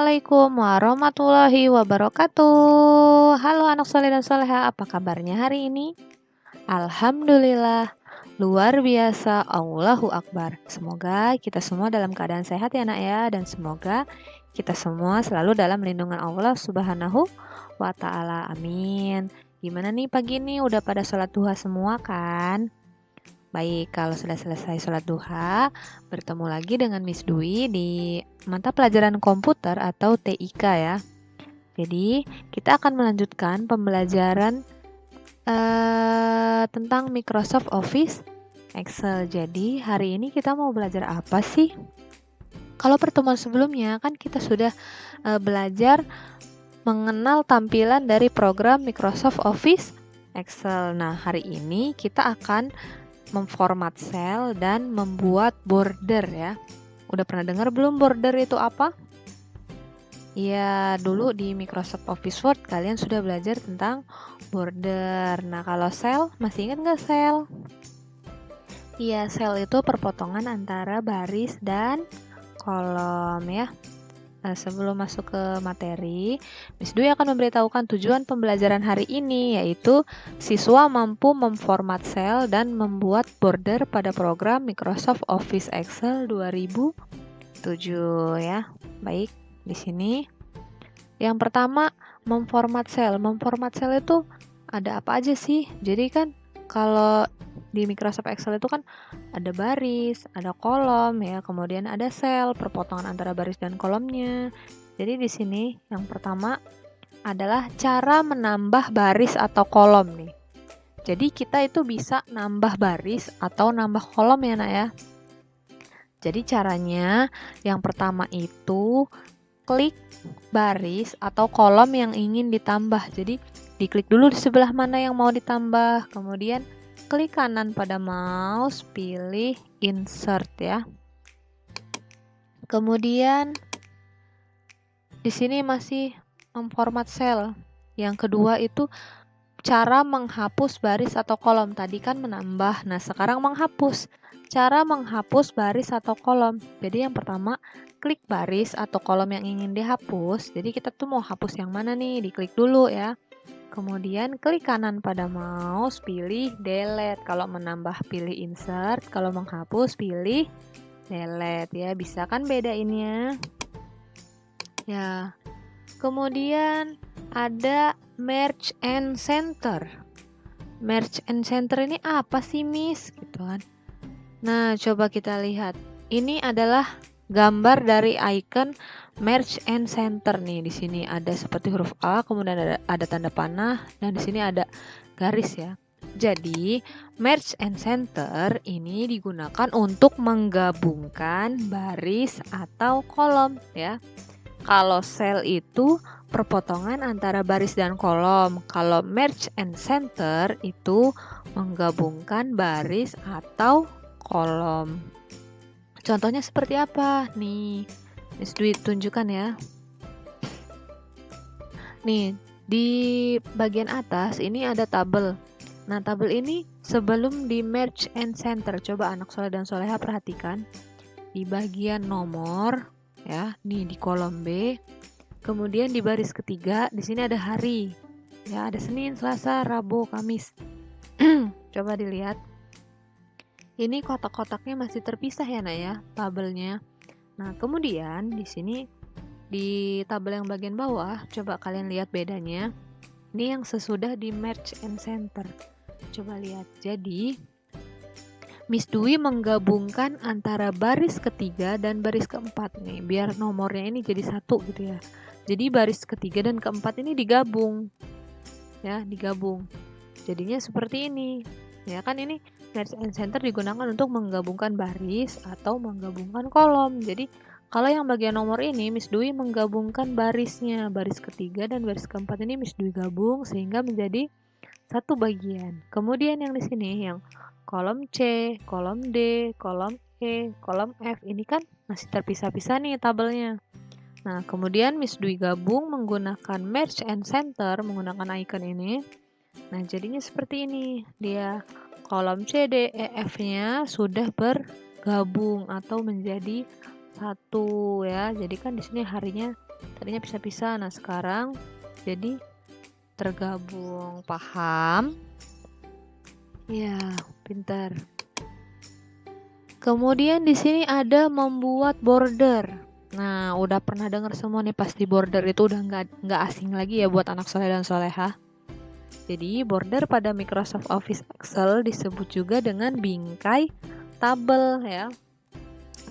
Assalamualaikum warahmatullahi wabarakatuh. Halo anak soleh dan soleha, apa kabarnya hari ini? Alhamdulillah, luar biasa, Allahu Akbar. Semoga kita semua dalam keadaan sehat ya nak ya, dan semoga kita semua selalu dalam lindungan Allah Subhanahu wa Ta'ala. Amin. Gimana nih pagi ini? Udah pada sholat duha semua kan? Baik, kalau sudah selesai sholat duha, bertemu lagi dengan Miss Dwi di mata pelajaran komputer atau TIK ya. Jadi, kita akan melanjutkan pembelajaran tentang Microsoft Office Excel. Jadi, hari ini kita mau belajar apa sih? Kalau pertemuan sebelumnya kan kita sudah belajar mengenal tampilan dari program Microsoft Office Excel. Nah, hari ini kita akan memformat sel dan membuat border ya. Udah pernah dengar belum border itu apa? Ya, dulu di Microsoft Office Word kalian sudah belajar tentang border. Nah, kalau sel, masih ingat nggak sel? Iya, sel itu perpotongan antara baris dan kolom ya. Nah, sebelum masuk ke materi, Miss Dwi akan memberitahukan tujuan pembelajaran hari ini, yaitu siswa mampu memformat sel dan membuat border pada program Microsoft Office Excel 2007 ya. Baik, di sini yang pertama memformat sel. Memformat sel itu ada apa aja sih? Jadi kan kalau di Microsoft Excel itu kan ada baris, ada kolom ya, kemudian ada sel, perpotongan antara baris dan kolomnya. Jadi di sini yang pertama adalah cara menambah baris atau kolom nih. Jadi kita itu bisa nambah baris atau nambah kolom ya nak ya. Jadi caranya yang pertama itu klik baris atau kolom yang ingin ditambah. Jadi diklik dulu di sebelah mana yang mau ditambah, kemudian klik kanan pada mouse, pilih insert ya. Kemudian di sini masih memformat sel. Yang kedua itu cara menghapus baris atau kolom. Tadi kan menambah, nah sekarang menghapus. Cara menghapus baris atau kolom. Jadi yang pertama klik baris atau kolom yang ingin dihapus. Jadi kita tuh mau hapus yang mana nih? Diklik dulu ya. Kemudian klik kanan pada mouse, pilih delete. Kalau menambah pilih insert, kalau menghapus pilih delete ya. Bisa kan bedainnya? Ya. Kemudian ada merge and center. Merge and center ini apa sih, Miss? Gitu kan. Nah, coba kita lihat. Ini adalah gambar dari icon merge and center nih. Di sini ada seperti huruf A, kemudian ada tanda panah, dan di sini ada garis ya. Jadi, merge and center ini digunakan untuk menggabungkan baris atau kolom ya. Kalau sel itu perpotongan antara baris dan kolom. Kalau merge and center itu menggabungkan baris atau kolom. Contohnya seperti apa? Nih, Miss Dwi tunjukkan ya. Nih, di bagian atas ini ada tabel. Nah, tabel ini sebelum di merge and center, coba anak soleh dan soleha perhatikan. Di bagian nomor, ya, nih di kolom B. Kemudian di baris ketiga, di sini ada hari. Ya, ada Senin, Selasa, Rabu, Kamis. Coba dilihat. Ini kotak-kotaknya masih terpisah ya nak ya, tabelnya. Nah, kemudian di sini di tabel yang bagian bawah, coba kalian lihat bedanya. Ini yang sesudah di merge and center. Coba lihat. Jadi, Miss Dwi menggabungkan antara baris ketiga dan baris keempat nih, biar nomornya ini jadi satu gitu ya. Jadi baris ketiga dan keempat ini digabung. Ya, digabung. Jadinya seperti ini. Ya kan ini merge and center digunakan untuk menggabungkan baris atau menggabungkan kolom. Jadi kalau yang bagian nomor ini Miss Dwi menggabungkan barisnya, baris ketiga dan baris keempat ini Miss Dwi gabung sehingga menjadi satu bagian. Kemudian yang di sini yang kolom C, kolom D, kolom E, kolom F ini kan masih terpisah-pisah nih tabelnya. Nah, kemudian Miss Dwi gabung menggunakan merge and center menggunakan icon ini. Nah, jadinya seperti ini. Dia kolom C, D, E, F-nya sudah bergabung atau menjadi satu ya. Jadi kan di sini harinya Tadinya pisah-pisah, nah sekarang jadi tergabung. Paham? Ya, pintar. Kemudian di sini ada membuat border. Nah, udah pernah dengar semua nih pasti border itu udah nggak asing lagi ya buat anak soleh dan soleha. Jadi border pada Microsoft Office Excel disebut juga dengan bingkai tabel ya.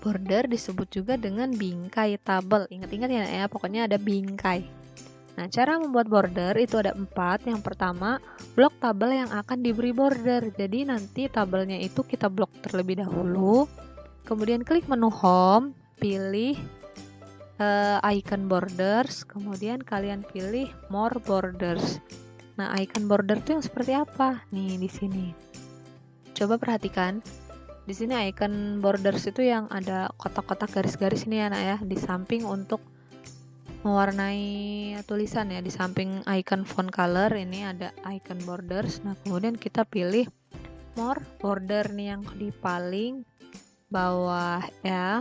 Border disebut juga dengan bingkai tabel. Ingat-ingat ya, pokoknya ada bingkai. Nah, cara membuat border itu ada 4. Yang pertama, blok tabel yang akan diberi border. Jadi nanti tabelnya itu kita blok terlebih dahulu. Kemudian klik menu home, pilih icon borders, kemudian kalian pilih more borders. Nah, icon border itu yang seperti apa? Nih di sini. Coba perhatikan. Di sini icon borders itu yang ada kotak-kotak garis-garis ini ya, Nak ya, di samping untuk mewarnai tulisan ya. Di samping icon font color ini ada icon borders. Nah, kemudian kita pilih more border nih yang di paling bawah ya.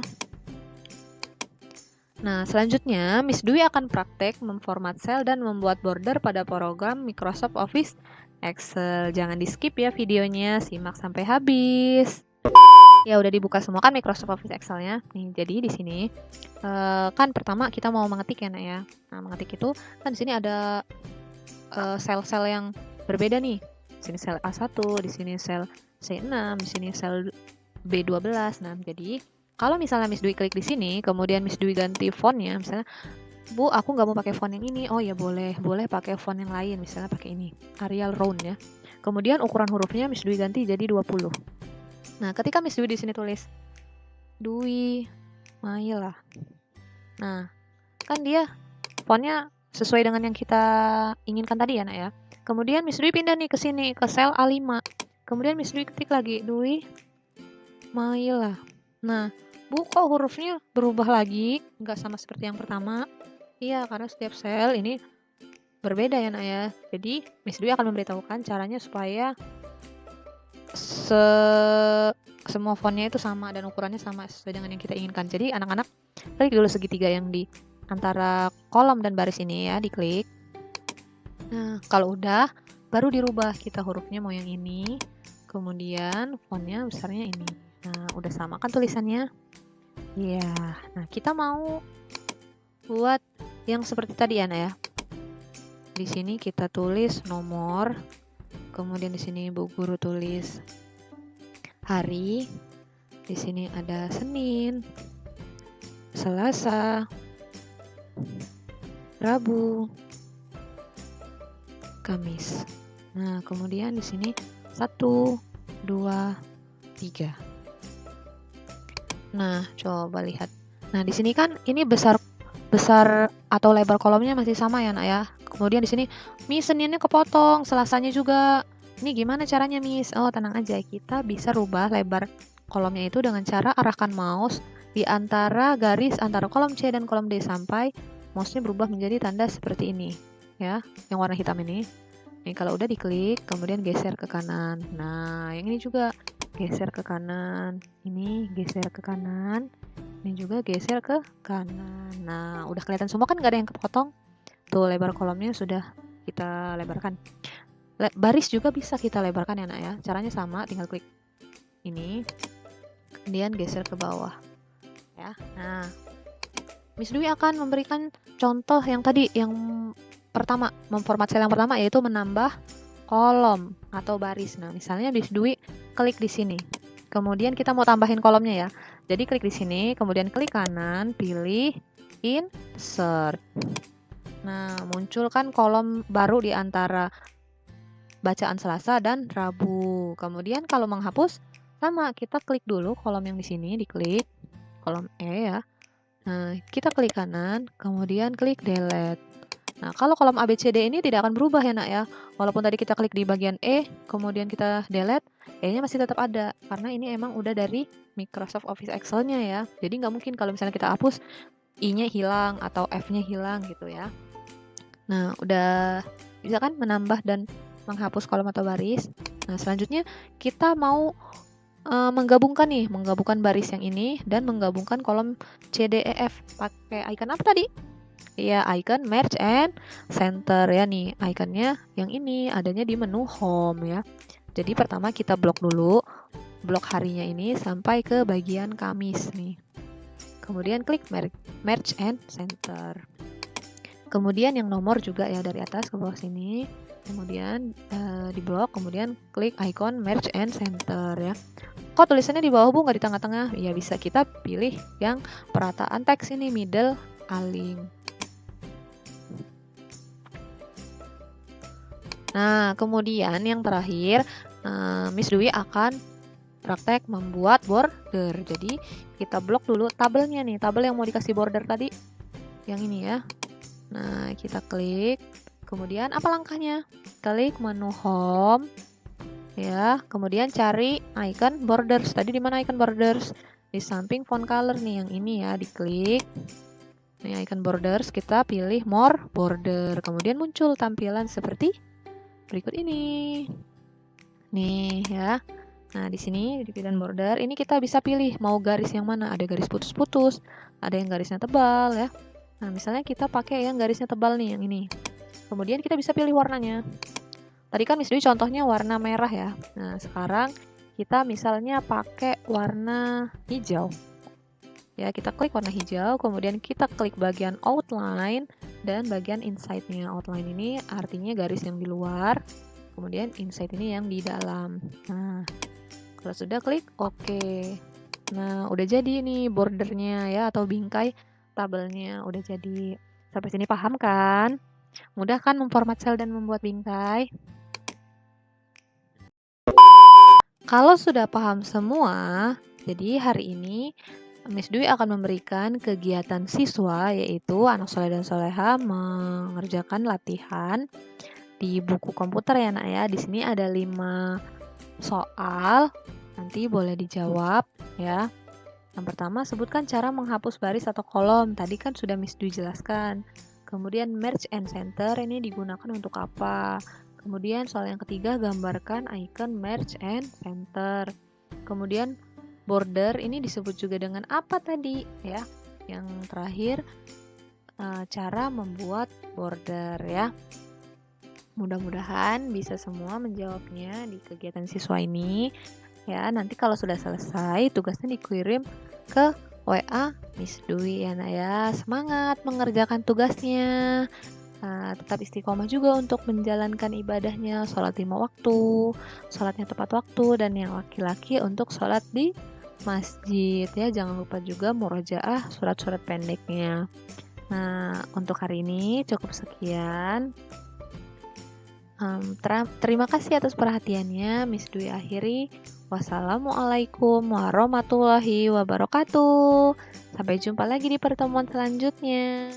Nah, selanjutnya Miss Dwi akan praktek memformat sel dan membuat border pada program Microsoft Office Excel. Jangan di skip ya videonya, simak sampai habis. Ya udah dibuka semua kan Microsoft Office Excel-nya. Nih, jadi di sini kan pertama kita mau mengetik ya, Nak ya. Nah, mengetik itu kan di sini ada sel-sel yang berbeda nih. Di sini sel A1, di sini sel C6, di sini sel B12. Nah, jadi kalau misalnya Miss Dwi klik di sini, kemudian Miss Dwi ganti fontnya, misalnya, Bu, aku nggak mau pakai font yang ini. Oh ya boleh pakai font yang lain, misalnya pakai ini, Arial Round ya. Kemudian ukuran hurufnya Miss Dwi ganti jadi 20. Nah, ketika Miss Dwi di sini tulis Dwi Maila. Nah, kan dia fontnya sesuai dengan yang kita inginkan tadi ya, Nak ya. Kemudian Miss Dwi pindah nih ke sini, ke sel A5. Kemudian Miss Dwi ketik lagi Dwi Maila. Nah, Bu, kok hurufnya berubah lagi? Nggak sama seperti yang pertama. Iya, karena setiap sel ini berbeda ya, Nak ya. Jadi, Miss Dwi akan memberitahukan caranya supaya semua fontnya itu sama dan ukurannya sama sesuai dengan yang kita inginkan. Jadi, anak-anak klik dulu segitiga yang di antara kolom dan baris ini ya, diklik. Nah, kalau udah, baru dirubah kita hurufnya mau yang ini. Kemudian fontnya besarnya ini. Nah, udah sama kan tulisannya? Iya. Nah, kita mau buat yang seperti tadi ya, Nak ya. Di sini kita tulis nomor. Kemudian di sini Bu Guru tulis hari. Di sini ada Senin, Selasa, Rabu, Kamis. Nah, kemudian di sini 1, 2, 3. Nah, coba lihat. Nah, di sini kan ini besar atau lebar kolomnya masih sama ya, Nak ya. Kemudian di sini Miss Seninnya kepotong, Selasanya juga. Ini gimana caranya, Miss? Oh, tenang aja, kita bisa rubah lebar kolomnya itu dengan cara arahkan mouse di antara garis antara kolom C dan kolom D sampai mouse-nya berubah menjadi tanda seperti ini, ya, yang warna hitam ini. Nih, kalau udah diklik, kemudian geser ke kanan. Nah, yang ini juga geser ke kanan. Ini geser ke kanan. Ini juga geser ke kanan. Nah, udah kelihatan semua kan, nggak ada yang kepotong. Tuh, lebar kolomnya sudah kita lebarkan. Baris juga bisa kita lebarkan ya, Nak ya. Caranya sama, tinggal klik ini, kemudian geser ke bawah. Ya. Nah, Miss Dwi akan memberikan contoh yang tadi, yang pertama, memformat sel yang pertama yaitu menambah kolom atau baris. Nah, misalnya Miss Dwi klik di sini. Kemudian kita mau tambahin kolomnya ya. Jadi klik di sini, kemudian klik kanan, pilih insert. Nah, muncul kan kolom baru di antara bacaan Selasa dan Rabu. Kemudian kalau menghapus, sama, kita klik dulu kolom yang di sini, diklik kolom E ya. Nah, kita klik kanan, kemudian klik delete. Nah, kalau kolom ABCD ini tidak akan berubah ya, Nak ya. Walaupun tadi kita klik di bagian E, kemudian kita delete, E-nya masih tetap ada. Karena ini emang udah dari Microsoft Office Excel-nya ya. Jadi nggak mungkin kalau misalnya kita hapus, I-nya hilang atau F-nya hilang gitu ya. Nah, udah bisa kan menambah dan menghapus kolom atau baris. Nah, selanjutnya kita mau menggabungkan baris yang ini dan menggabungkan kolom C, D, E, F pakai icon apa tadi? ya icon merge and center ya nih. Ikonnya yang ini adanya di menu home ya. Jadi pertama kita blok dulu blok harinya ini sampai ke bagian Kamis nih. Kemudian klik merge and center. Kemudian yang nomor juga ya dari atas ke bawah sini. Kemudian di blok, kemudian klik icon merge and center ya. Kok tulisannya di bawah Bu, nggak di tengah-tengah? Ya bisa kita pilih yang perataan teks ini, middle align. Nah, kemudian yang terakhir, Miss Dwi akan praktek membuat border. Jadi, kita blok dulu tabelnya nih, tabel yang mau dikasih border tadi. Yang ini ya. Nah, kita klik. Kemudian apa langkahnya? Klik menu home. Ya, kemudian cari icon borders. Tadi di mana icon borders? Di samping font color nih, yang ini ya, diklik. Nih icon borders, kita pilih more border. Kemudian muncul tampilan seperti berikut ini. Nih ya. Nah, di sini di pilihan border, ini kita bisa pilih mau garis yang mana. Ada garis putus-putus, ada yang garisnya tebal ya. Nah, misalnya kita pakai yang garisnya tebal nih, yang ini. Kemudian kita bisa pilih warnanya. Tadi kan Miss Dwi contohnya warna merah ya. Nah, sekarang kita misalnya pakai warna hijau. Ya, kita klik warna hijau, kemudian kita klik bagian outline dan bagian inside-nya. Outline ini artinya garis yang di luar, kemudian inside ini yang di dalam. Nah, kalau sudah klik OK. Nah, udah jadi nih bordernya ya, atau bingkai tabelnya udah jadi. Sampai sini paham kan? Mudah kan memformat sel dan membuat bingkai? Kalau sudah paham semua, jadi hari ini Miss Dwi akan memberikan kegiatan siswa, yaitu anak soleh dan soleha mengerjakan latihan di buku komputer ya nak ya. Di sini ada 5 soal, nanti boleh dijawab ya. Yang pertama, sebutkan cara menghapus baris atau kolom. Tadi kan sudah Miss Dwi jelaskan. Kemudian merge and center ini digunakan untuk apa? Kemudian soal yang ketiga, gambarkan icon merge and center. Kemudian border ini disebut juga dengan apa tadi ya? Yang terakhir, cara membuat border ya. Mudah-mudahan bisa semua menjawabnya di kegiatan siswa ini ya. Nanti kalau sudah selesai tugasnya dikirim ke WA Miss Dwi ya nak ya. Semangat mengerjakan tugasnya. Tetap istiqomah juga untuk menjalankan ibadahnya, sholat 5 waktu, sholatnya tepat waktu, dan yang laki-laki untuk sholat di masjid ya. Jangan lupa juga murojaah surat-surat pendeknya. Nah, untuk hari ini cukup sekian. Terima kasih atas perhatiannya. Miss Dwi akhiri. Wassalamualaikum warahmatullahi wabarakatuh. Sampai jumpa lagi di pertemuan selanjutnya.